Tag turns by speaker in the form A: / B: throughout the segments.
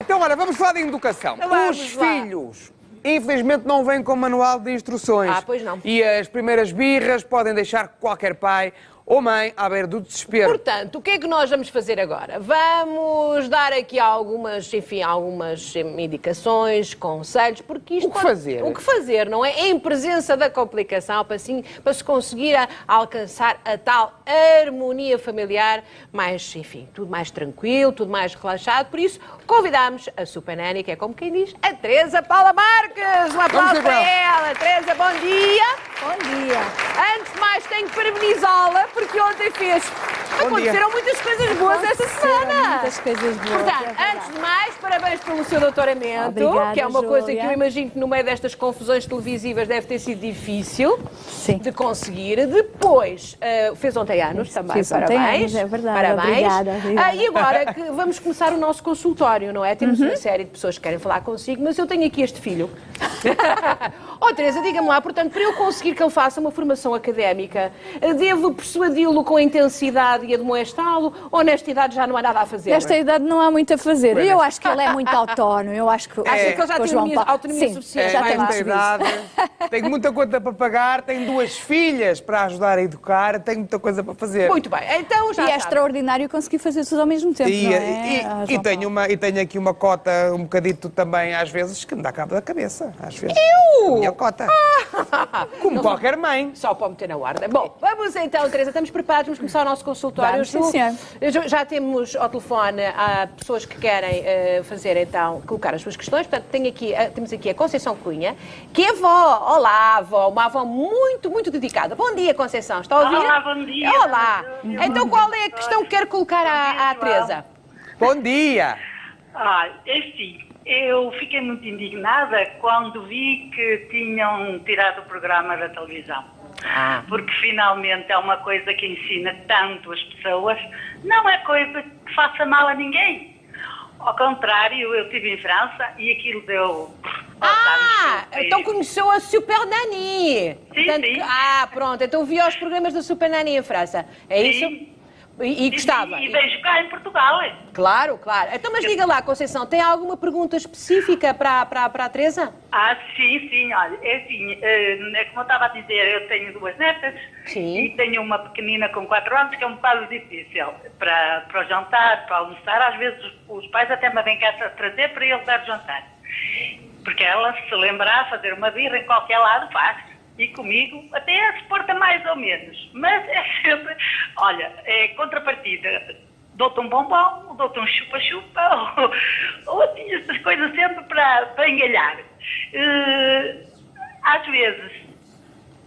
A: Então, olha, vamos falar de educação. Os filhos, infelizmente, não vêm com manual de instruções.
B: Ah, pois não.
A: E as primeiras birras podem deixar qualquer pai ou mãe à beira do desespero.
B: Portanto, o que é que nós vamos fazer agora? Vamos dar aqui algumas indicações, conselhos, porque isto
A: O que fazer?
B: O que fazer, não é? Em presença da complicação, para se conseguir alcançar a tal harmonia familiar, mais, enfim, tudo mais tranquilo, tudo mais relaxado. Por isso, convidamos a Super Nanny, que é como quem diz, a Teresa Paula Marques. Um aplauso para ela. Teresa, bom dia.
C: Bom dia.
B: Antes de mais, tenho que parabenizá-la, porque ontem aconteceram muitas coisas boas esta semana.
C: Muitas coisas boas.
B: Portanto, antes de mais, parabéns pelo seu doutoramento,
C: Obrigada,
B: que é uma coisa
C: Júlia.
B: que eu imagino que no meio destas confusões televisivas deve ter sido difícil de conseguir. Depois, fez ontem anos também,
C: Fiz ontem
B: parabéns.
C: anos, é verdade.
B: Parabéns.
C: Obrigada.
B: E agora que vamos começar o nosso consultório, não é? Temos uma série de pessoas que querem falar consigo, mas eu tenho aqui este filho. Teresa, diga-me lá, portanto, para eu conseguir que ele faça uma formação académica, devo persuadi-lo com a intensidade e admoestá-lo, ou nesta idade já não há nada a fazer?
C: Nesta idade não há muito a fazer. Eu acho que ele é muito autónomo. Eu acho que,
B: Acha que ele já tem autonomia suficiente?
C: Já tem
A: Nesta idade, tenho muita conta para pagar, tenho 2 filhas para ajudar a educar, tenho muita coisa para fazer.
B: Muito bem, então já
C: E é
B: sabe.
C: extraordinário conseguir fazer tudo ao mesmo tempo, não é?
A: E tenho aqui uma cota, um bocadito também, às vezes, que me dá cabo da cabeça. Às vezes.
B: Eu?
A: Minha cota. Como qualquer mãe.
B: Só para meter na guarda. Bom, vamos então, Teresa, estamos preparados, vamos começar o nosso consultório.
C: Vamos, sim, senhor.
B: Já temos ao telefone pessoas que querem fazer, então, colocar as suas questões. Portanto, temos aqui a Conceição Cunha, que é avó. Olá, avó, uma avó muito, muito dedicada. Bom dia, Conceição, está a ouvir?
D: Olá, bom dia.
B: Olá. Então, qual é a questão que quer colocar à Teresa?
A: Bom dia.
D: Assim, eu fiquei muito indignada quando vi que tinham tirado o programa da televisão. Porque finalmente é uma coisa que ensina tanto as pessoas, não é coisa que faça mal a ninguém. Ao contrário, eu estive em França e aquilo deu...
B: Então conheceu a Super Nanny.
D: Sim, sim.
B: Pronto, então viu os programas da Super Nanny em França. É
D: Sim.
B: isso? E gostava?
D: E vejo cá em Portugal.
B: Claro, claro. Então, mas diga lá, Conceição, tem alguma pergunta específica para a Teresa?
D: Sim, olha, é assim, como eu estava a dizer, eu tenho 2 netas.
B: Sim.
D: E tenho uma pequenina com 4 anos que é um bocado difícil para o jantar, para almoçar. Às vezes os pais até me vêm cá trazer para ele dar jantar. Porque ela, se lembrar, fazer uma birra em qualquer lado, faz. E comigo até se porta mais ou menos. Mas é sempre, olha, é contrapartida. Dou-te um bombom, dou-te um chupa-chupa, ou assim, essas coisas sempre para engalhar. Às vezes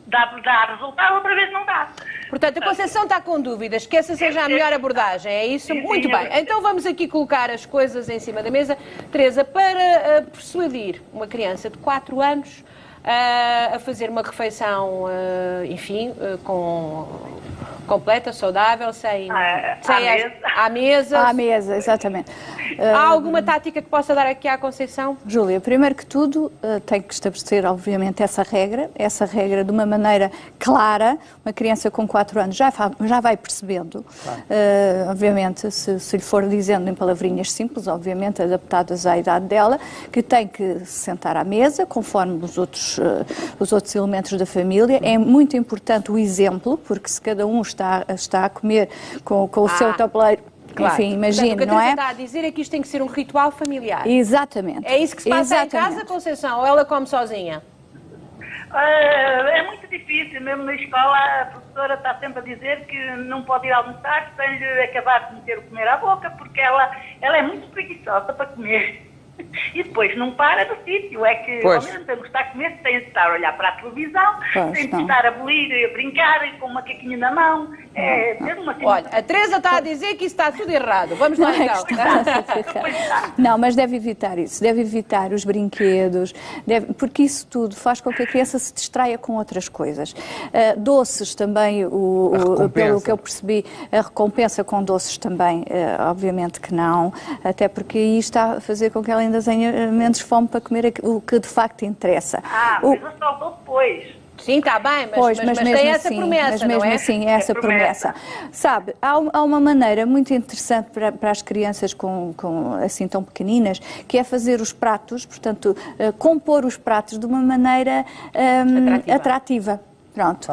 D: dá resultado, outra vez não dá.
B: Portanto, a Conceição está com dúvidas, que essa seja a melhor abordagem, é isso?
D: Sim,
B: Muito bem. Então vamos aqui colocar as coisas em cima da mesa. Teresa, para persuadir uma criança de 4 anos a fazer uma refeição, completa, saudável, à mesa.
C: À mesa, exatamente.
B: Há alguma tática que possa dar aqui à Conceição?
C: Júlia, primeiro que tudo, tem que estabelecer, obviamente, essa regra de uma maneira clara. Uma criança com 4 anos já vai percebendo, claro. Obviamente, se lhe for dizendo em palavrinhas simples, obviamente, adaptadas à idade dela, que tem que se sentar à mesa, conforme os outros elementos da família. É muito importante o exemplo, porque se cada um está a comer com o seu tabuleiro, claro. Enfim, imagine,
B: portanto,
C: não é?
B: O que a Teresa está a dizer é que isto tem que ser um ritual familiar.
C: Exatamente.
B: É isso que se passa em casa, Conceição? Ou ela come sozinha?
D: É muito difícil, mesmo na escola a professora está sempre a dizer que não pode ir almoçar sem lhe acabar de meter o comer à boca, porque ela é muito preguiçosa para comer. E depois não para no sítio, é que ao mesmo tempo que está a comer tem de estar a olhar para a televisão, tem de estar a bolir, a brincar com uma caquinha na mão.
B: Olha, a Teresa está a dizer que isso está tudo errado. Vamos lá então.
C: Não, mas deve evitar isso, deve evitar os brinquedos, porque isso tudo faz com que a criança se distraia com outras coisas. Doces também, pelo que eu percebi, a recompensa com doces também, obviamente que não, até porque aí está a fazer com que ela ainda tenha menos fome para comer o que de facto interessa.
D: Mas eu só dou depois.
B: Sim, está bem,
C: Pois,
B: mas
C: mesmo
B: tem essa
C: assim,
B: promessa,
C: mas mesmo
B: não é?
C: assim, essa promessa. Sabe, há uma maneira muito interessante para as crianças assim tão pequeninas, que é fazer os pratos, portanto, compor os pratos de uma maneira atrativa. Pronto.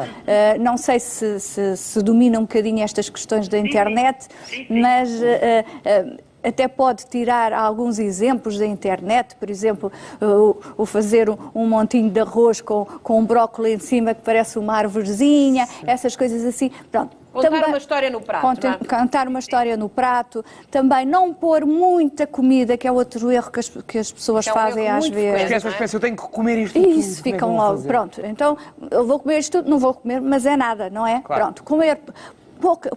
C: Não sei se domina um bocadinho estas questões da internet, mas até pode tirar alguns exemplos da internet, por exemplo, o fazer um montinho de arroz com um brócolis em cima que parece uma arvorezinha, essas coisas assim. Pronto.
B: Contar uma história no prato, não é?
C: Contar uma história no prato. Também não pôr muita comida, que é outro erro que as pessoas fazem às vezes.
A: As crianças pensam, eu tenho que comer isto
C: Isso,
A: tudo.
C: ficam logo, pronto. Então, eu vou comer isto tudo, não vou comer, mas é nada, não é?
A: Claro.
C: Pronto, comer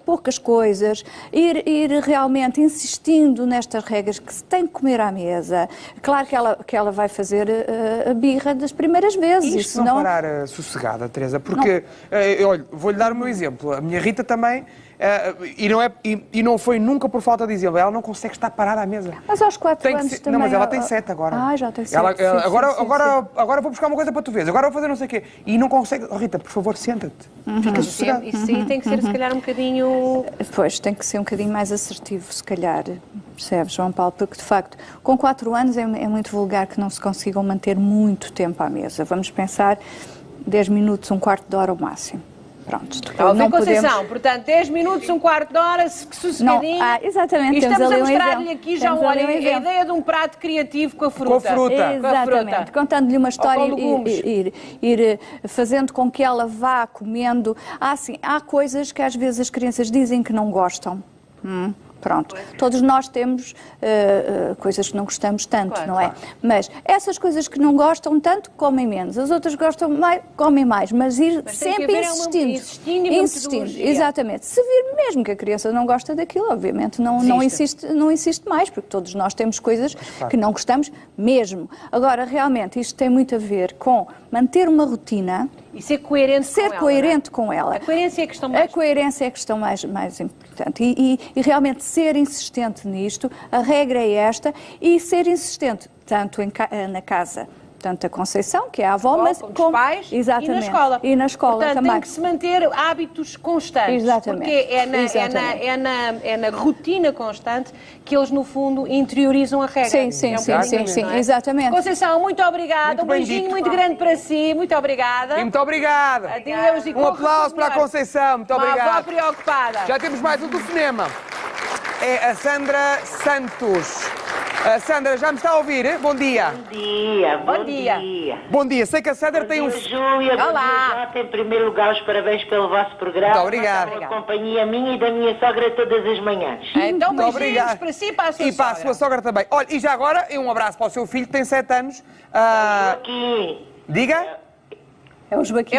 C: poucas coisas, ir realmente insistindo nestas regras que se tem que comer à mesa. Claro que ela vai fazer a birra das primeiras vezes.
A: E isto não parar sossegada, Teresa, porque, olha, vou-lhe dar o meu exemplo. A minha Rita também, e não foi nunca por falta de exemplo, ela não consegue estar parada à mesa.
C: Mas aos 4 anos também...
A: Não, mas ela tem 7 agora.
C: Ah, já tem 7.
A: Agora vou buscar uma coisa para tu veres, agora vou fazer não sei o quê. E não consegue... Oh, Rita, por favor, senta-te. Fica sossegada.
B: Isso aí tem que ser, se calhar, um bocadinho...
C: Pois, tem que ser um bocadinho mais assertivo, se calhar. Percebes, João Paulo? Porque, de facto, com 4 anos é muito vulgar que não se consigam manter muito tempo à mesa. Vamos pensar 10 minutos, um quarto de hora ao máximo. Pronto.
B: Não Conceição, portanto, 10 minutos, um quarto de hora, sossegadinho.
C: Exatamente.
B: E estamos a
C: ali
B: mostrar-lhe aqui já a ideia de um prato criativo com a fruta.
A: Com a fruta.
C: Exatamente. Contando-lhe uma história e ir fazendo com que ela vá comendo. Há coisas que às vezes as crianças dizem que não gostam. Pronto, todos nós temos coisas que não gostamos tanto,
B: claro,
C: não é? Claro. Mas essas coisas que não gostam tanto, comem menos. As outras gostam mais, comem mais. Mas ir sempre insistindo. Exatamente. Se vir mesmo que a criança não gosta daquilo, obviamente não insiste mais, porque todos nós temos coisas que não gostamos mesmo. Agora, realmente, isto tem muito a ver com manter uma rotina...
B: E ser coerente com ela.
C: A coerência é a questão mais importante. E realmente ser insistente nisto, a regra é esta, e ser insistente tanto na casa, tanto a Conceição, que é a avó, mas
B: com os pais,
C: exatamente,
B: e na escola.
C: E na escola
B: Portanto,
C: também.
B: tem que se manter hábitos constantes.
C: Exatamente.
B: Porque é na rotina constante que eles, no fundo, interiorizam a regra.
C: Sim, exatamente.
B: Conceição, muito obrigada.
A: Muito
B: um beijinho muito grande para si. Muito obrigada.
A: E muito obrigada.
B: Adeus. E
A: um aplauso para a Conceição. Muito obrigado.
B: Uma avó preocupada.
A: Já temos mais um telefonema. É a Sandra Santos. Sandra, já me está a ouvir? Bom dia.
E: Bom dia.
A: Bom dia. Sei que a Sandra tem um...
E: Júlia,
B: Olá.
E: Jota, em primeiro lugar, os parabéns pelo vosso programa.
A: Muito obrigado.
E: Uma companhia minha e da minha sogra todas as manhãs.
B: Então,
A: Muito
B: beijinhos
A: obrigado.
B: para si e para a sua
A: sogra. E para a sua sogra também. Olha, e já agora, um abraço para o seu filho, que tem 7 anos.
E: Joaquim.
A: Diga.
C: É o Joaquim.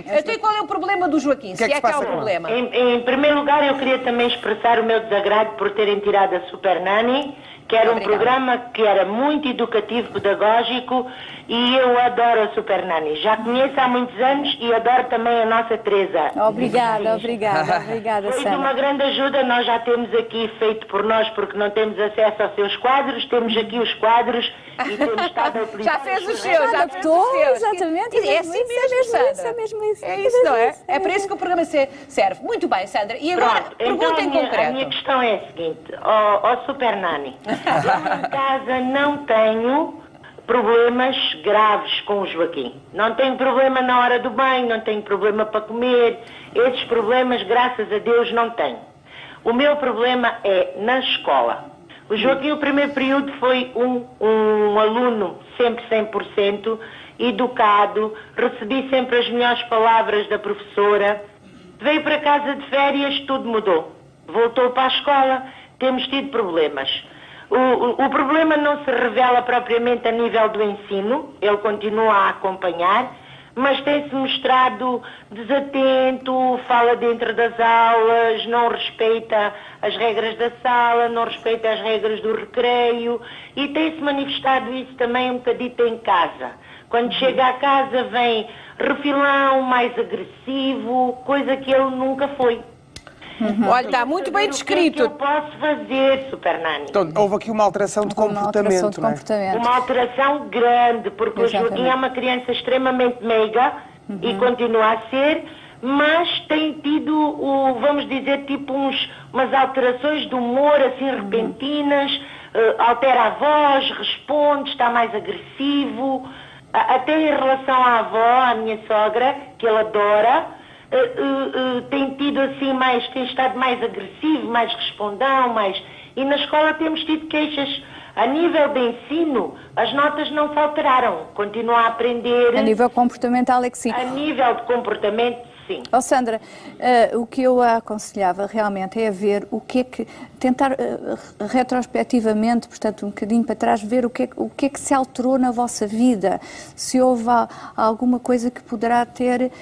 B: Então, e qual é o problema do Joaquim? Se é que há um problema.
E: Em primeiro lugar, eu queria também expressar o meu desagrado por terem tirado a Super Nanny, que era um programa que era muito educativo, pedagógico, e eu adoro a Super Nanny. Já conheço há muitos anos e adoro também a nossa Teresa.
C: Obrigada,
E: Foi
C: Sandra.
E: de uma grande ajuda. Nós já temos aqui feito por nós, porque não temos acesso aos seus quadros, temos aqui os quadros e temos estado a utilizar.
B: Já fez os seus, já
C: adaptou,
B: fez os seus.
C: exatamente.
B: É assim mesmo, Sandra.
C: É mesmo isso.
B: É isso, não é? É para isso que o programa serve. Muito bem, Sandra. E agora,
E: Pronto,
B: pergunta
E: então
B: em concreto.
E: A minha questão é a seguinte, ó Super Nanny, eu em casa não tenho problemas graves com o Joaquim. Não tenho problema na hora do banho, não tenho problema para comer. Esses problemas, graças a Deus, não tenho. O meu problema é na escola. O Joaquim, o primeiro período, foi um aluno sempre 100%, educado, recebi sempre as melhores palavras da professora. Veio para casa de férias, tudo mudou. Voltou para a escola, temos tido problemas. O problema não se revela propriamente a nível do ensino, ele continua a acompanhar, mas tem-se mostrado desatento, fala dentro das aulas, não respeita as regras da sala, não respeita as regras do recreio e tem-se manifestado isso também um bocadito em casa. Quando chega à casa vem refilão, mais agressivo, coisa que ele nunca foi.
B: Olha, está muito bem descrito.
E: O que eu posso fazer, Super Nanny?
A: Então, houve aqui uma alteração de comportamento, não é?
E: Uma alteração grande, porque o Joaquim é uma criança extremamente meiga, e continua a ser, mas tem tido, vamos dizer, tipo umas alterações de humor assim repentinas, altera a voz, responde, está mais agressivo, até em relação à avó, à minha sogra, que ele adora, tem tido assim tem estado mais agressivo, mais respondão, e na escola temos tido queixas. A nível de ensino, as notas não se alteraram, continua a aprender.
C: A nível comportamental é que sim.
E: A nível de comportamento, sim.
C: Oh, Sandra, o que eu a aconselhava realmente é ver o que é que, tentar retrospectivamente, portanto um bocadinho para trás, ver o que é que se alterou na vossa vida, se houve alguma coisa que poderá ter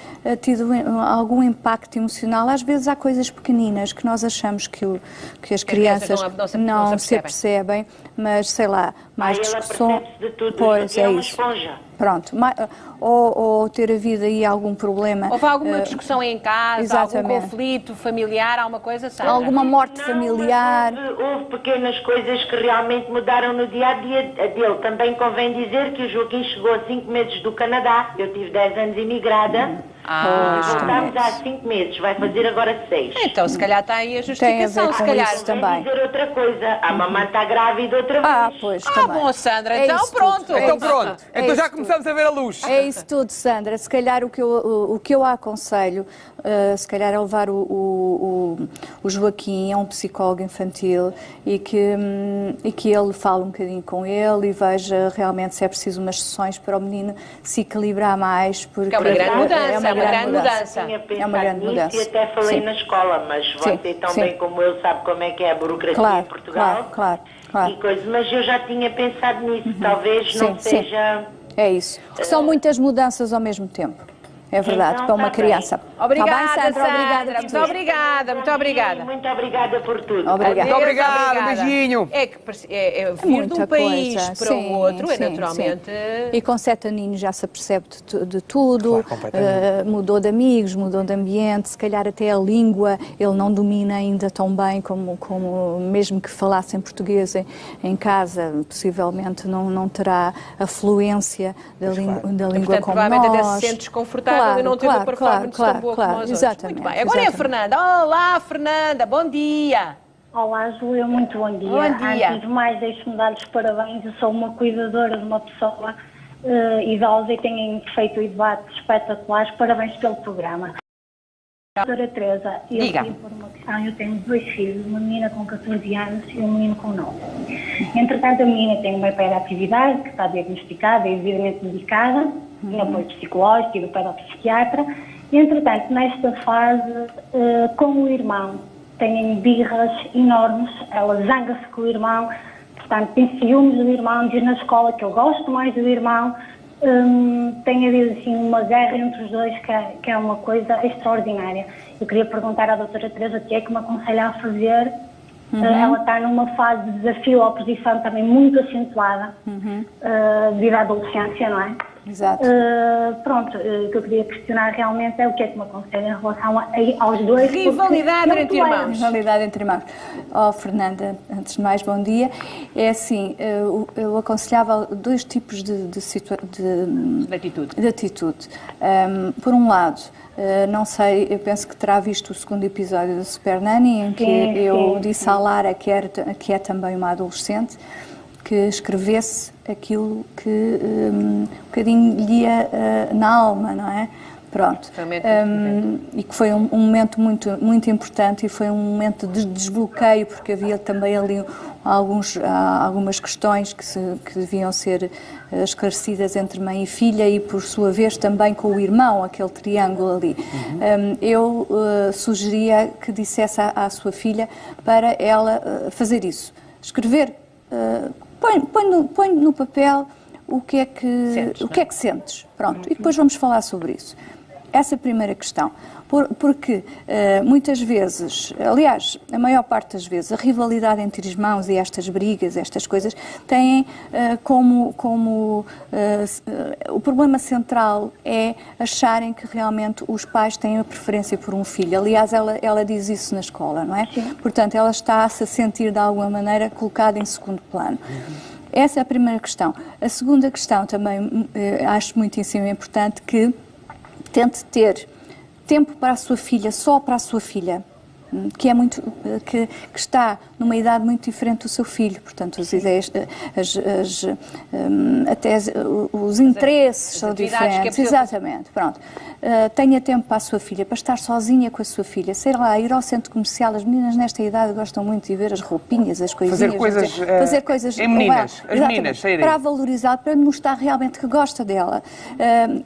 C: tido algum impacto emocional. Às vezes há coisas pequeninas que nós achamos que as crianças não se apercebem, mas sei lá, mais discussão.
E: Ela percebe-se de tudo,
C: pois,
E: é uma
C: isso.
E: esponja.
C: Pronto, ou ter havido aí algum problema.
B: Houve alguma discussão em casa,
C: exatamente.
B: algum conflito familiar, alguma coisa, Sandra?
C: Alguma morte familiar.
E: Houve pequenas coisas que realmente mudaram no dia-a-dia dele. Também convém dizer que o Joaquim chegou a 5 meses do Canadá, eu tive 10 anos imigrada. Voltámos há 5 meses, vai fazer agora 6.
B: Então, se calhar está aí a justificação,
C: tem a ver
B: se
C: com
B: calhar.
C: isso também.
E: Dizer outra coisa, a mamãe está grávida outra vez.
C: Pois, também.
B: Bom, Sandra,
C: É
B: então
C: isso
B: pronto.
C: tudo.
A: Então pronto,
C: É
A: então já
C: isso
A: começamos a ver a luz.
C: É isso tudo, Sandra. Se calhar o que eu aconselho, se calhar é levar o Joaquim a um psicólogo infantil e que ele fale um bocadinho com ele e veja realmente se é preciso umas sessões para o menino se equilibrar mais. Porque
B: é uma grande mudança,
C: é uma grande mudança.
E: Tinha pensado
C: É uma grande
E: nisso
C: mudança.
E: e até falei
C: Sim.
E: na escola, mas você tão
C: sim.
E: bem como eu sabe como é que é a burocracia em Portugal.
C: Claro.
E: E coisas, mas eu já tinha pensado nisso, talvez não seja...
C: É isso. Porque são muitas mudanças ao mesmo tempo. É verdade,
E: Então,
C: para uma
E: tá bem.
C: criança.
B: Obrigada,
C: Tá bem, Sandra? Obrigada por
B: muito
C: tudo.
B: obrigada, muito obrigada.
E: Muito obrigada por tudo.
C: Obrigada.
A: Muito obrigado, um beijinho.
B: É que vir de
C: Muita
B: um país
C: coisa.
B: para
C: Sim,
B: o outro
C: sim,
B: é naturalmente...
C: sim. E com 7 aninhos já se apercebe de tudo,
A: Claro, completamente.
C: mudou de amigos, mudou de ambiente, se calhar até a língua ele não domina ainda tão bem como mesmo que falasse em português em casa, possivelmente não terá a fluência da língua
B: Portanto,
C: como
B: provavelmente
C: nós.
B: até se sente desconfortável e não tem uma performance tão boa como nós outros.
C: Exatamente.
B: Muito bem. Agora é a Fernanda. Olá, Fernanda, bom dia.
F: Olá, Júlia, muito bom dia.
B: Bom dia.
F: Antes de mais, deixe-me dar os parabéns. Eu sou uma cuidadora de uma pessoa idosa e tenho feito debates espetaculares. Parabéns pelo programa. Doutora Teresa, eu
B: Diga.
F: queria pôr uma questão. Eu tenho 2 filhos, uma menina com 14 anos e um menino com 9. Entretanto, a menina tem uma hiperatividade que está diagnosticada e devidamente medicada, em apoio psicológico e do pedopsiquiatra. Entretanto, nesta fase, com o irmão, têm birras enormes, ela zanga-se com o irmão, portanto, tem ciúmes do irmão, diz na escola que eu gosto mais do irmão. Tem havido assim uma guerra entre os dois que é uma coisa extraordinária. Eu queria perguntar à doutora Teresa o que é que me aconselha a fazer. Ela está numa fase de desafio à oposição também muito acentuada, devido à adolescência, não é?
C: Exato.
F: Pronto, o que eu queria questionar realmente é o que é que me aconselha em relação aos dois.
B: Rivalidade
F: porque
B: entre
F: não
B: irmãos.
F: toleram.
C: Rivalidade entre irmãos. Oh, Fernanda, antes de mais, bom dia. É assim, eu aconselhava 2 tipos de atitude. Por um lado, não sei, eu penso que terá visto o 2º episódio da Super Nanny, em que eu disse à Lara, que é também uma adolescente, que escrevesse aquilo que um bocadinho lhe ia na alma, não é? Pronto. E que foi um momento muito importante e foi um momento de desbloqueio, porque havia também ali algumas questões que deviam ser esclarecidas entre mãe e filha e, por sua vez, também com o irmão, aquele triângulo ali. Eu sugeria que dissesse à sua filha para ela fazer isso. Escrever, põe no papel o que é que sentes. Pronto, e depois vamos falar sobre isso. Essa é a primeira questão, porque muitas vezes, aliás, a maior parte das vezes, a rivalidade entre irmãos e estas brigas, estas coisas, têm o problema central é acharem que realmente os pais têm a preferência por um filho. Aliás, ela diz isso na escola, não é? Sim. Portanto, ela está-se a sentir de alguma maneira colocada em segundo plano. Essa é a primeira questão. A segunda questão também acho muitíssimo importante que tente ter tempo para a sua filha, só para a sua filha, que é muito que está numa idade muito diferente do seu filho, portanto as ideias, até os interesses são diferentes, exatamente, pronto. Tenha tempo para a sua filha, para estar sozinha com a sua filha, sei lá, ir ao centro comercial. As meninas nesta idade gostam muito de ver as roupinhas, as coisinhas, fazer coisas
A: em meninas, as meninas,
C: para valorizar, para mostrar realmente que gosta dela.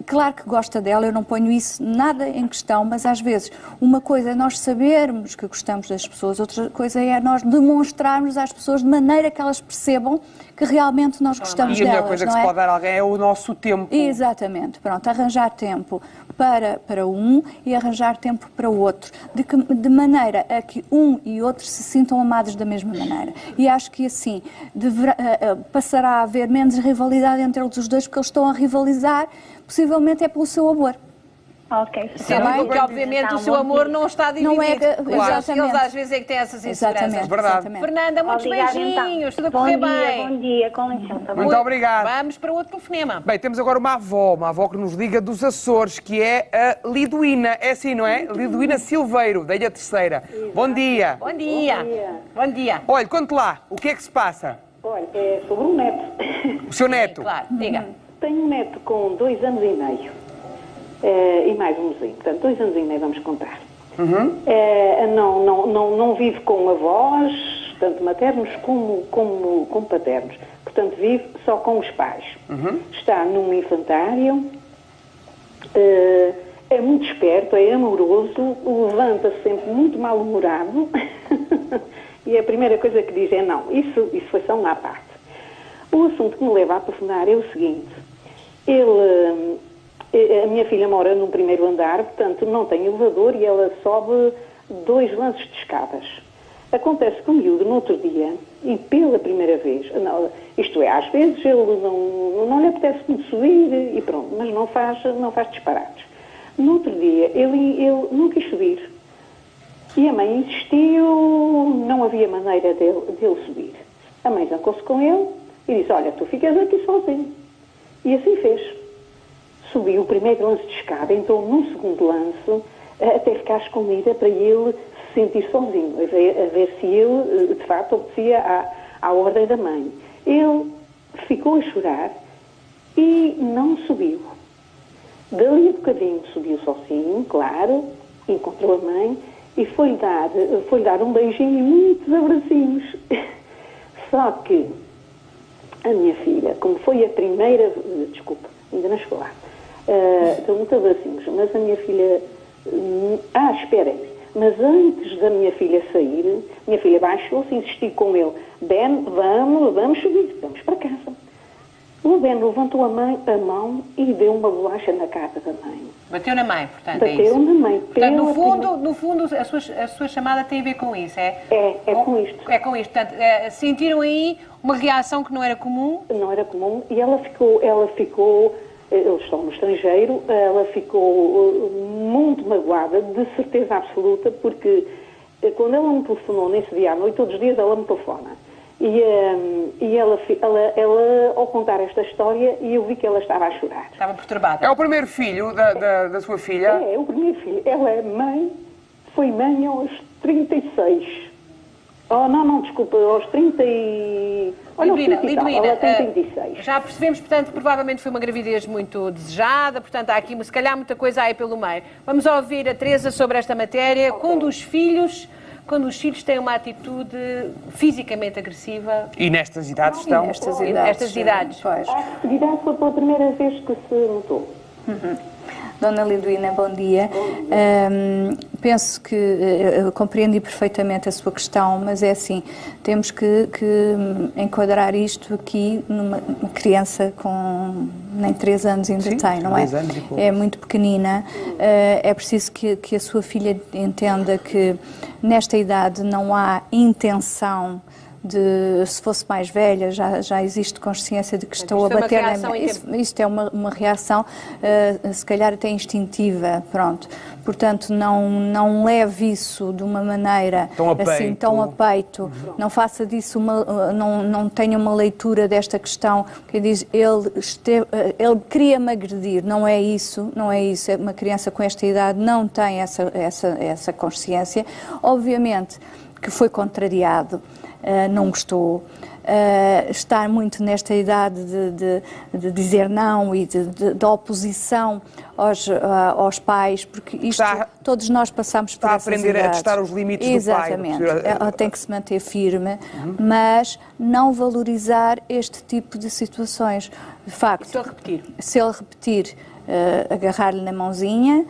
C: Claro que gosta dela, eu não ponho isso nada em questão, mas às vezes uma coisa é nós sabermos que gostamos das pessoas, outra coisa é nós demonstrarmos às pessoas de maneira que elas percebam que realmente nós gostamos delas.
A: E a melhor coisa que se pode dar a alguém é o nosso tempo.
C: Exatamente, pronto, arranjar tempo para um e arranjar tempo para o outro, de maneira a que um e outro se sintam amados da mesma maneira. E acho que assim passará a haver menos rivalidade entre eles os dois, porque eles estão a rivalizar, possivelmente é pelo seu amor.
F: Ok.
B: Porque, obviamente, então, o seu amor não está dividido.
C: Não é,
B: exatamente. Eles às vezes é que têm essas inseguranças.
A: Verdade.
B: Fernanda, muitos beijinhos, tudo a correr bem.
F: Bom dia, com licença.
A: Muito obrigado.
B: Vamos para outro telefonema.
A: Bem, temos agora uma avó que nos liga dos Açores, que é a Liduína. É assim, não é? Liduína Silveiro, da Ilha Terceira. Bom dia.
B: Bom dia. Bom dia.
A: Olha, conte lá, o que é que se passa?
G: Olha, é sobre um neto.
A: O seu neto?
B: Claro, diga.
G: Tenho um neto com 2 anos e meio. E mais um mesinho. Portanto, 2 anos e meio vamos contar. Não vive com avós, tanto maternos como paternos. Portanto, vive só com os pais. Está num infantário, é muito esperto, é amoroso, levanta-se sempre muito mal-humorado e a primeira coisa que diz é não. Isso foi só uma à parte. O assunto que me leva a telefonar é o seguinte. A minha filha mora num primeiro andar, portanto não tem elevador e ela sobe 2 lances de escadas. Acontece que o miúdo no outro dia, e pela primeira vez, isto é, às vezes ele não lhe apetece muito subir e pronto, mas não faz disparates. No outro dia ele não quis subir e a mãe insistiu, não havia maneira dele subir. A mãe zangou-se com ele e disse, olha, tu ficas aqui sozinho. E assim fez. Subiu o primeiro lance de escada, entrou num segundo lance, até ficar escondida para ele se sentir sozinho, a ver se ele, de facto, obedecia à ordem da mãe. Ele ficou a chorar e não subiu. Dali a bocadinho subiu sozinho, claro, encontrou a mãe e foi-lhe dar um beijinho e muitos abracinhos. Só que a minha filha, como foi a primeira... Desculpa, ainda não chegou lá. Deu muitos abracinhos, mas a minha filha... esperem. Mas antes da minha filha sair, minha filha baixou-se e insistiu com ele. Ben, vamos subir, vamos para casa. O Ben levantou a mão e deu uma bolacha na cara da mãe.
B: Bateu na mãe, portanto,
G: Bateu
B: é isso?
G: na mãe.
B: Portanto, no fundo a sua chamada tem a ver com isso, é?
G: É com isto.
B: É com isto. Portanto, sentiram aí uma reação que não era comum?
G: Não era comum e ela ficou, eles estão no estrangeiro, ela ficou muito magoada, de certeza absoluta, porque quando ela me telefonou nesse dia à noite, todos os dias ela me telefona. E ela, ao contar esta história, eu vi que ela estava a chorar.
B: Estava perturbada.
A: É o primeiro filho da sua filha?
G: É o primeiro filho. Ela é mãe, foi mãe aos 36. Oh, não, desculpa, aos 30 e...
B: Liduína,
G: ela tem 36.
B: Já percebemos, portanto, que provavelmente foi uma gravidez muito desejada, portanto, há aqui, se calhar, muita coisa aí pelo meio. Vamos ouvir a Teresa sobre esta matéria. Okay. Quando os filhos têm uma atitude fisicamente agressiva...
A: E nestas idades estão?
B: Nestas idades.
G: Pois. A atividade foi pela primeira vez que se notou.
C: Dona Liduína, bom dia. Penso que compreendi perfeitamente a sua questão, mas é assim, temos que enquadrar isto aqui numa criança com nem 3 anos ainda tem, não é? É muito pequenina. É preciso que a sua filha entenda que nesta idade não há intenção se fosse mais velha, já existe consciência de que estou a
B: isto é uma
C: bater
B: reação
C: na
B: em
C: Isto é uma reação, se calhar até instintiva, pronto. Portanto, não leve isso de uma maneira assim tão a peito. Não faça disso não tenha uma leitura desta questão que diz ele queria-me agredir. Não é isso, não é isso. Uma criança com esta idade não tem essa consciência. Obviamente que foi contrariado, não gostou. Estar muito nesta idade de dizer não e de oposição aos pais, porque todos nós passamos por essas idades.
A: Está a aprender a testar os limites do pai.
C: Exatamente. Ela tem que se manter firme, mas não valorizar este tipo de situações. De facto,
B: estou a repetir.
C: Se ele repetir, agarrar-lhe na mãozinha,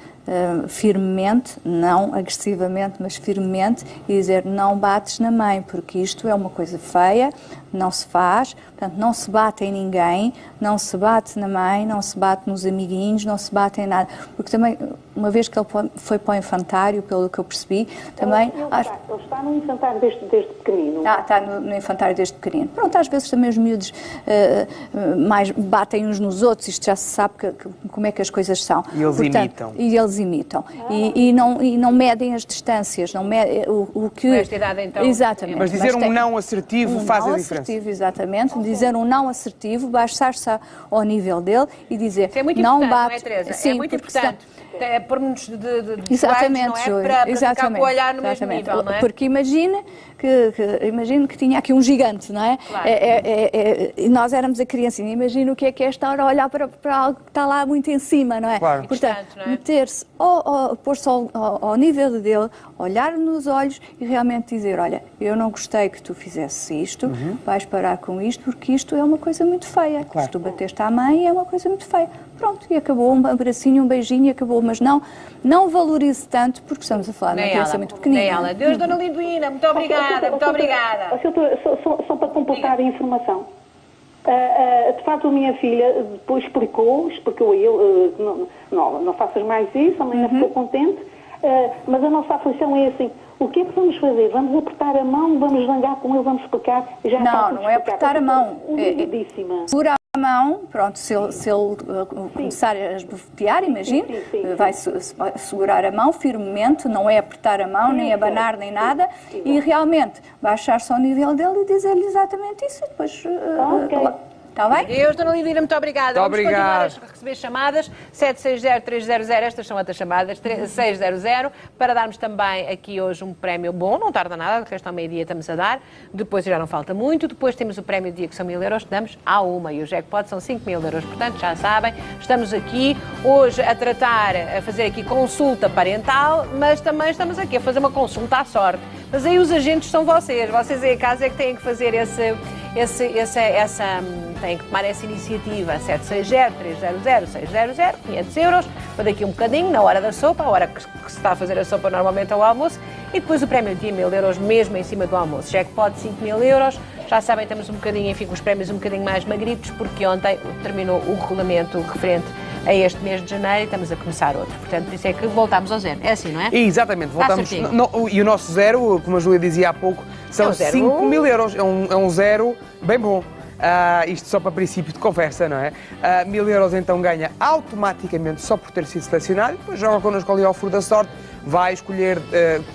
C: firmemente, não agressivamente, mas firmemente, e dizer não bates na mãe, porque isto é uma coisa feia, não se faz, portanto não se bate em ninguém, não se bate na mãe, não se bate nos amiguinhos, não se bate em nada, porque também, uma vez que ele foi para o infantário, pelo que eu percebi, também...
G: Ele está no infantário desde pequenino.
C: Está no infantário desde pequenino. Pronto, às vezes também os miúdos mais batem uns nos outros, isto já se sabe como é que as coisas são.
A: E eles imitam.
C: E eles imitam. E não medem as distâncias, não medem o que...
B: Com esta idade, então...
C: Exatamente.
A: Mas dizer um não assertivo faz a diferença.
C: Exatamente. Dizer um não assertivo, baixar-se ao nível dele e dizer
B: isso é muito
C: não
B: importante,
C: bate...
B: não é, Teresa?
C: Sim,
B: é muito importante. Pôr-nos de
C: exatamente,
B: não é? Para ficar com o olhar no mesmo nível, não é?
C: Porque imagine que tinha aqui um gigante, não é?
B: Claro.
C: E nós éramos a criancinha, imagina o que é esta hora olhar para algo que está lá muito em cima, não é?
A: Claro.
C: Portanto,
B: não é?
C: meter-se, pôr-se ao nível dele, olhar nos olhos e realmente dizer, olha, eu não gostei que tu fizesses isto, vais parar com isto, porque isto é uma coisa muito feia.
A: Claro.
C: Se tu bateste à mãe, é uma coisa muito feia. Pronto, e acabou, um abracinho, um beijinho, e acabou. Mas não valorize tanto, porque estamos a falar de uma criança muito pequenina.
B: Nem ela. Deus, Dona Liduína, muito obrigada, muito obrigada.
G: Só para completar a informação. De facto, a minha filha depois explicou a ele, não faças mais isso, a mãe não ficou contente, mas a nossa aflição é assim, o que é que vamos fazer? Vamos apertar a mão, vamos zangar com ele, vamos explicar?
C: Não é apertar a mão. Segura a mão, pronto, se ele começar a esbofetear, imagine, vai segurar a mão firmemente, não é apertar a mão, nem abanar, nem nada, e realmente baixar-se ao nível dele e dizer-lhe exatamente isso, e depois... Está bem?
B: Deus, Dona Liduína, muito obrigada.
A: Muito
B: Vamos continuar
A: obrigado.
B: a receber chamadas, 760-300, estas são outras chamadas, 600, para darmos também aqui hoje um prémio bom, não tarda nada, que ao meio-dia estamos a dar, depois já não falta muito, depois temos o prémio do dia que são 1000 euros, que damos à uma, e o jackpot são 5000 euros, portanto já sabem, estamos aqui hoje a fazer aqui consulta parental, mas também estamos aqui a fazer uma consulta à sorte. Mas aí os agentes são vocês aí em casa é que têm que fazer têm que tomar essa iniciativa, 760-300-600, 500 euros, para daqui um bocadinho, na hora da sopa, a hora que se está a fazer a sopa normalmente ao almoço, e depois o prémio de 1000 euros mesmo em cima do almoço. Jackpot 5000 euros, já sabem, estamos um bocadinho, enfim, com os prémios um bocadinho mais magritos, porque ontem terminou o regulamento referente a este mês de janeiro e estamos a começar outro. Portanto, por isso é que voltámos ao zero. É assim, não é?
A: Exatamente, voltamos. E o nosso zero, como a Júlia dizia há pouco, são 5000 euros. É um zero bem bom. Isto só para princípio de conversa, não é? 1000 euros então ganha automaticamente só por ter sido selecionado. Depois joga connosco ali ao Furo da Sorte, vai escolher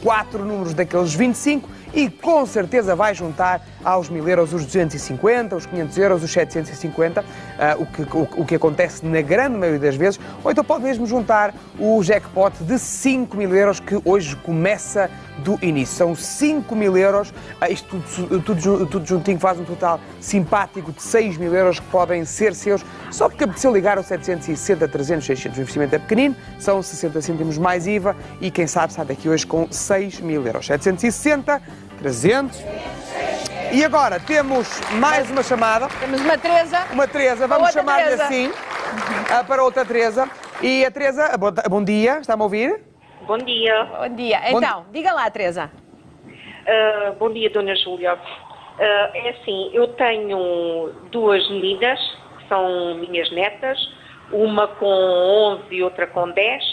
A: 4 números daqueles 25 e com certeza vai juntar aos 1000 euros os 250, os 500 euros, os 750, o que acontece na grande maioria das vezes, ou então pode mesmo juntar o jackpot de 5000 euros que hoje começa do início. São 5000 euros, isto tudo juntinho faz um total simpático de 6000 euros que podem ser seus, só porque apeteceu ligar ao 760, 300, 600, o investimento é pequenino, são 60 cêntimos mais IVA e quem sabe sai daqui hoje com 6000 euros. 760, 300... E agora temos mais uma chamada.
B: Temos uma Teresa.
A: Uma Teresa, vamos chamar-lhe assim, para outra Teresa. E a Teresa, bom dia, está-me a ouvir?
H: Bom dia.
B: Bom dia. Então, diga lá, Teresa.
H: Bom dia, Dona Júlia. É assim, eu tenho 2 meninas, que são minhas netas, uma com 11 e outra com 10.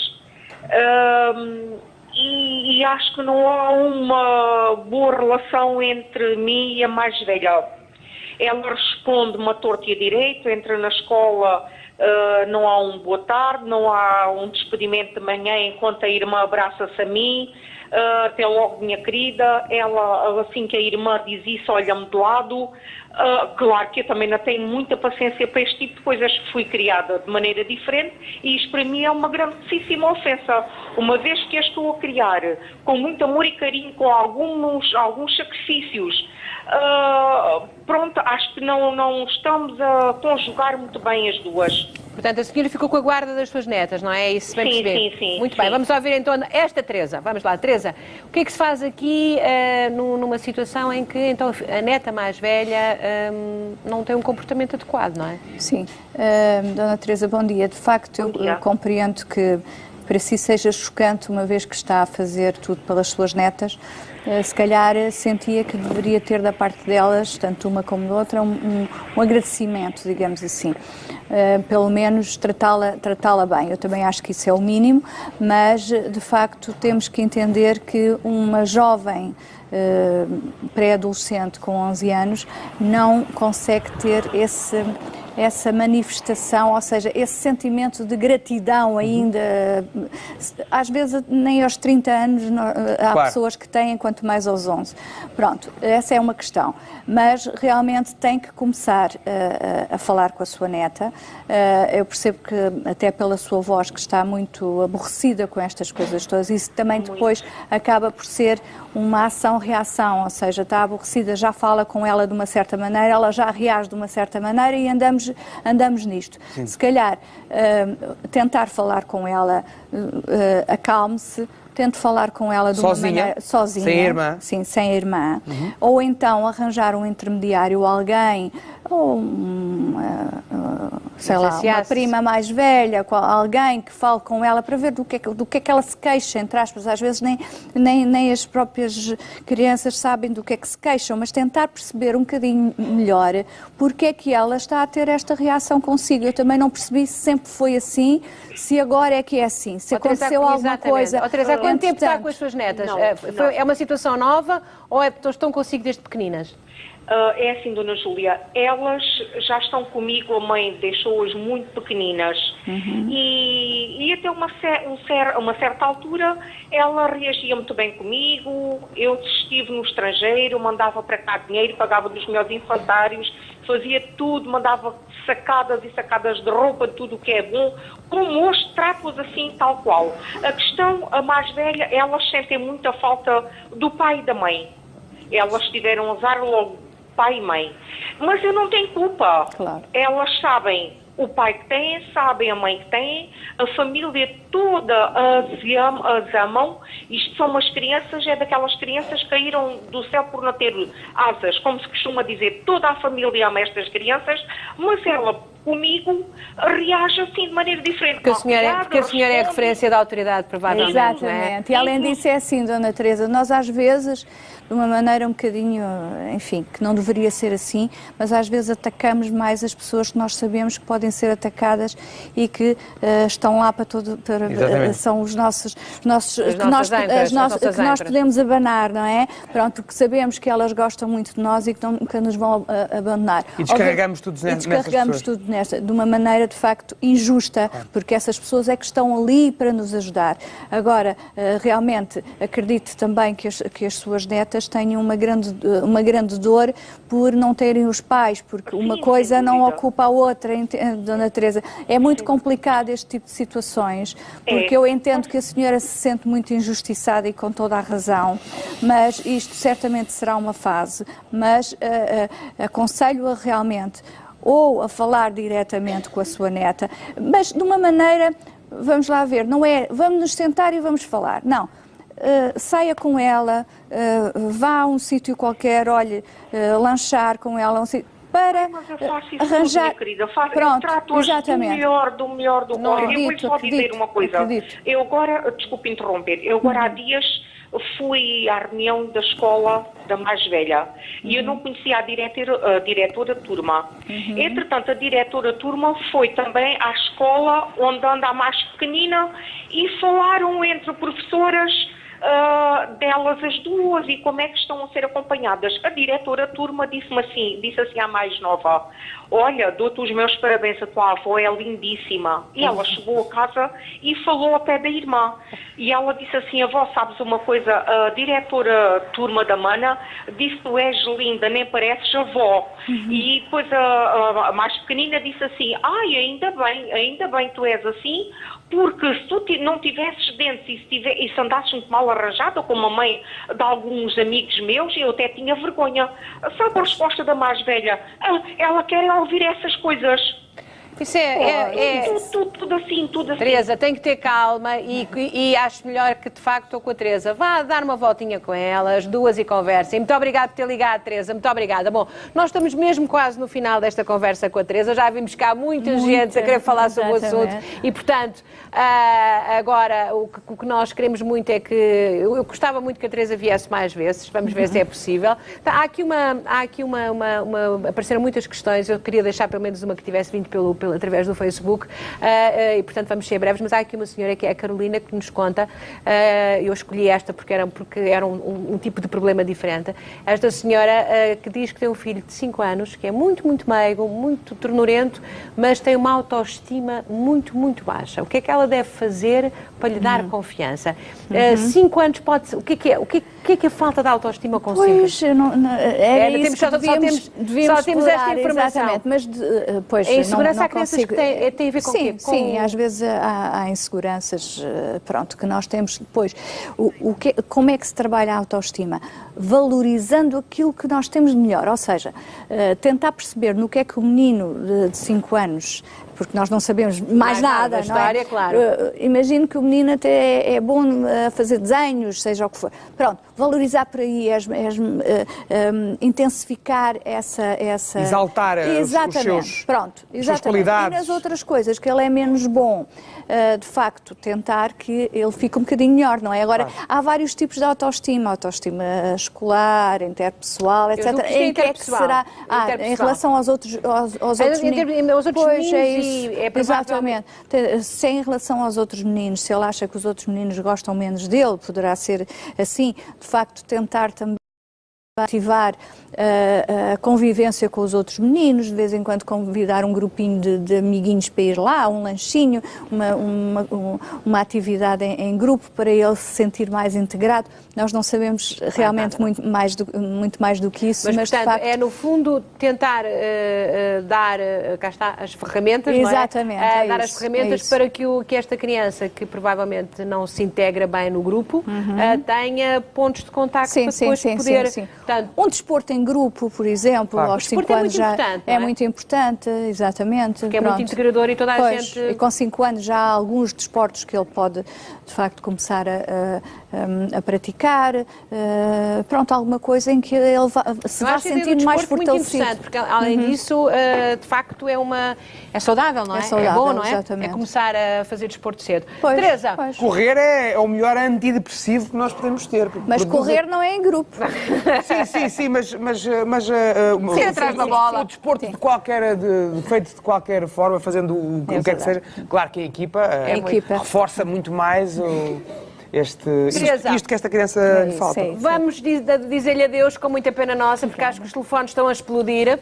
H: e acho que não há uma boa relação entre mim e a mais velha. Ela responde-me à torta e a direito, entra na escola, não há um boa tarde, não há um despedimento de manhã enquanto a irmã abraça-se a mim, até logo minha querida. Ela, assim que a irmã diz isso, olha-me de lado. Claro que eu também não tenho muita paciência para este tipo de coisas, fui criada de maneira diferente e isto para mim é uma grandíssima ofensa, uma vez que a estou a criar com muito amor e carinho, com alguns sacrifícios. Pronto, acho que não estamos a conjugar muito bem as duas.
B: Portanto, a senhora ficou com a guarda das suas netas, não é? Isso bem perceber.
H: Sim.
B: Muito bem, vamos ouvir então esta Teresa. Vamos lá, Teresa. O que é que se faz aqui numa situação em que então a neta mais velha não tem um comportamento adequado, não é?
C: Sim. Dona Teresa, bom dia. De facto, eu compreendo que para si seja chocante, uma vez que está a fazer tudo pelas suas netas, se calhar sentia que deveria ter da parte delas, tanto uma como da outra, um agradecimento, digamos assim. Pelo menos tratá-la bem. Eu também acho que isso é o mínimo, mas de facto temos que entender que uma jovem pré-adolescente com 11 anos não consegue ter essa manifestação, ou seja, esse sentimento de gratidão ainda, às vezes nem aos 30 anos há pessoas que têm, quanto mais aos 11. Pronto, essa é uma questão, mas realmente tem que começar a falar com a sua neta. Eu percebo que até pela sua voz que está muito aborrecida com estas coisas todas, isso também depois acaba por ser uma ação-reação, ou seja, está aborrecida, já fala com ela de uma certa maneira, ela já reage de uma certa maneira e andamos nisto. Sim. Se calhar tentar falar com ela, acalme-se, tente falar com ela de uma maneira sozinha. Sem a irmã? Sim, sem a irmã. Ou então arranjar um intermediário, alguém, ou sei lá, uma prima mais velha, alguém que fale com ela para ver do que é que ela se queixa, entre aspas. Às vezes nem as próprias crianças sabem do que é que se queixam, mas tentar perceber um bocadinho melhor porque é que ela está a ter esta reação consigo. Eu também não percebi se sempre foi assim, se agora é que é assim, se aconteceu alguma coisa.
B: Teresa, há quanto tempo está com as suas netas? Não. É uma situação nova ou estão consigo desde pequeninas?
H: É assim, Dona Júlia, elas já estão comigo, a mãe deixou-as muito pequeninas e até uma certa altura ela reagia muito bem comigo. Eu estive no estrangeiro, mandava para cá dinheiro, pagava dos melhores infantários, fazia tudo, mandava sacadas e sacadas de roupa, de tudo o que é bom. Como hoje trato-as assim, tal qual. A questão, a mais velha, elas sentem muita falta do pai e da mãe. Elas tiveram azar logo, pai e mãe. Mas eu não tenho culpa. Claro. Elas sabem o pai que têm, sabem a mãe que têm, a família toda as amam. Isto são umas crianças, é daquelas crianças que caíram do céu por não ter asas, como se costuma dizer. Toda a família ama estas crianças, mas ela comigo reage assim de maneira diferente.
B: Porque a senhora é a referência da autoridade, provavelmente.
C: Exatamente. E além disso é assim, Dona Teresa, nós às vezes, de uma maneira um bocadinho, enfim, que não deveria ser assim, mas às vezes atacamos mais as pessoas que nós sabemos que podem ser atacadas e que estão lá para todo, são os nossos que nós podemos abanar, não é? Pronto, que sabemos que elas gostam muito de nós e que nunca nos vão abandonar.
A: E descarregamos tudo nessas
C: de uma maneira de facto injusta, porque essas pessoas é que estão ali para nos ajudar. Agora, realmente, acredito também que as suas netas tenham uma grande dor por não terem os pais, porque uma coisa não ocupa a outra, Dona Teresa. É muito complicado este tipo de situações, porque eu entendo que a senhora se sente muito injustiçada e com toda a razão, mas isto certamente será uma fase, mas aconselho-a realmente ou a falar diretamente com a sua neta, mas de uma maneira, vamos lá ver, não é vamos nos sentar e vamos falar, não. Saia com ela, vá a um sítio qualquer, olhe, lanchar com ela, para arranjar...
H: Minha querida, eu trato-as do melhor do melhor. Eu vou só dizer uma coisa. Eu agora, desculpe interromper, há dias fui à reunião da escola da mais velha e eu não conhecia a diretora de turma. Entretanto, a diretora de turma foi também à escola onde anda a mais pequenina e falaram entre professoras delas as duas e como é que estão a ser acompanhadas. A diretora de turma disse assim à mais nova, olha, dou-te os meus parabéns, a tua avó é lindíssima. E ela chegou a casa e falou ao pé da irmã. E ela disse assim, avó, sabes uma coisa, a diretora de turma da Mana disse, tu és linda, nem pareces avó. E depois a mais pequenina disse assim, ai, ainda bem tu és assim, porque se tu não tivesses dentes e se andasses muito mal arranjada, como a mãe de alguns amigos meus, eu até tinha vergonha. Sabe a resposta da mais velha? Ela quer ouvir essas coisas.
B: Isso
H: tudo assim.
B: Teresa, tem que ter calma e acho melhor que, de facto, estou com a Teresa. Vá dar uma voltinha com ela, as duas, e conversem. Muito obrigada por ter ligado, Teresa. Muito obrigada. Bom, nós estamos mesmo quase no final desta conversa com a Teresa. Já vimos cá muita gente a querer falar sobre o assunto. E, portanto, agora, o que nós queremos muito é que... Eu gostava muito que a Teresa viesse mais vezes. Vamos ver se é possível. Há aqui apareceram muitas questões. Eu queria deixar pelo menos uma que tivesse vindo através do Facebook, e portanto vamos ser breves, mas há aqui uma senhora que é a Carolina que nos conta, eu escolhi esta porque era um tipo de problema diferente. Esta senhora que diz que tem um filho de 5 anos, que é muito, muito meigo, muito ternurento, mas tem uma autoestima muito, muito baixa. O que é que ela deve fazer para lhe dar confiança? 5 anos pode ser... O que é que a falta de autoestima consegue?
C: Pois, devíamos
B: só temos esta informação.
C: Exatamente, mas pois,
B: a insegurança
C: não
B: há crianças
C: consigo...
B: que tem a ver com
C: sim,
B: o quê?
C: Sim, às vezes há inseguranças, pronto, que nós temos depois. Como é que se trabalha a autoestima? Valorizando aquilo que nós temos de melhor, ou seja, tentar perceber no que é que o menino de 5 anos, porque nós não sabemos mais nada
B: da história, não é? Claro.
C: Imagino que o menino até é bom a fazer desenhos, seja o que for. Pronto, valorizar por aí, intensificar essa...
A: Exaltar os seus,
C: exatamente.
A: suas qualidades.
C: E nas outras coisas que ele é menos bom, de facto, tentar que ele fique um bocadinho melhor, não é? Agora, há vários tipos de autoestima escolar, interpessoal, etc. Em que é que será? Em relação aos outros meninos.
B: Os outros meninos,
C: é isso.
B: Exatamente.
C: Se em relação aos outros meninos, se ele acha que os outros meninos gostam menos dele, poderá ser assim, de facto, tentar também ativar a convivência com os outros meninos, de vez em quando convidar um grupinho de amiguinhos para ir lá, um lanchinho, uma atividade em grupo para ele se sentir mais integrado. Nós não sabemos realmente muito mais do que isso, mas
B: portanto,
C: de facto...
B: é no fundo tentar dar, cá está, as ferramentas,
C: exatamente,
B: não é? Dar as ferramentas para que esta criança, que provavelmente não se integra bem no grupo, tenha pontos de contacto para depois poder...
C: Sim. Portanto, um desporto em grupo, por exemplo, aos 5 anos já é muito importante, exatamente.
B: Porque é muito integrador e toda a gente...
C: E com 5 anos já há alguns desportos que ele pode, de facto, começar a praticar, alguma coisa em que ele se vai sentir mais fortalecido.
B: Muito interessante, porque além disso, de facto, é saudável, não é? É bom, não é?
C: Exatamente.
B: É começar a fazer desporto cedo. Teresa?
A: Correr é o melhor antidepressivo que nós podemos ter.
C: Mas correr não é em grupo.
A: Sim, mas
B: atrás da bola.
A: O desporto feito de qualquer forma, fazendo o que é que seja, claro que a equipa reforça muito mais isto que esta criança lhe falta.
C: Sim.
B: Vamos dizer-lhe adeus com muita pena nossa, porque acho que os telefones estão a explodir.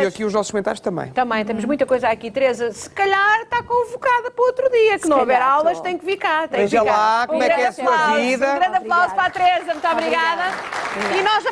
A: E aqui os nossos comentários também.
B: Também, temos muita coisa aqui. Teresa, se calhar está convocada para outro dia, que não houver aulas, tem que vir cá.
A: Veja lá como é que é a sua vida.
B: Um grande aplauso para a Teresa, muito obrigada. E nós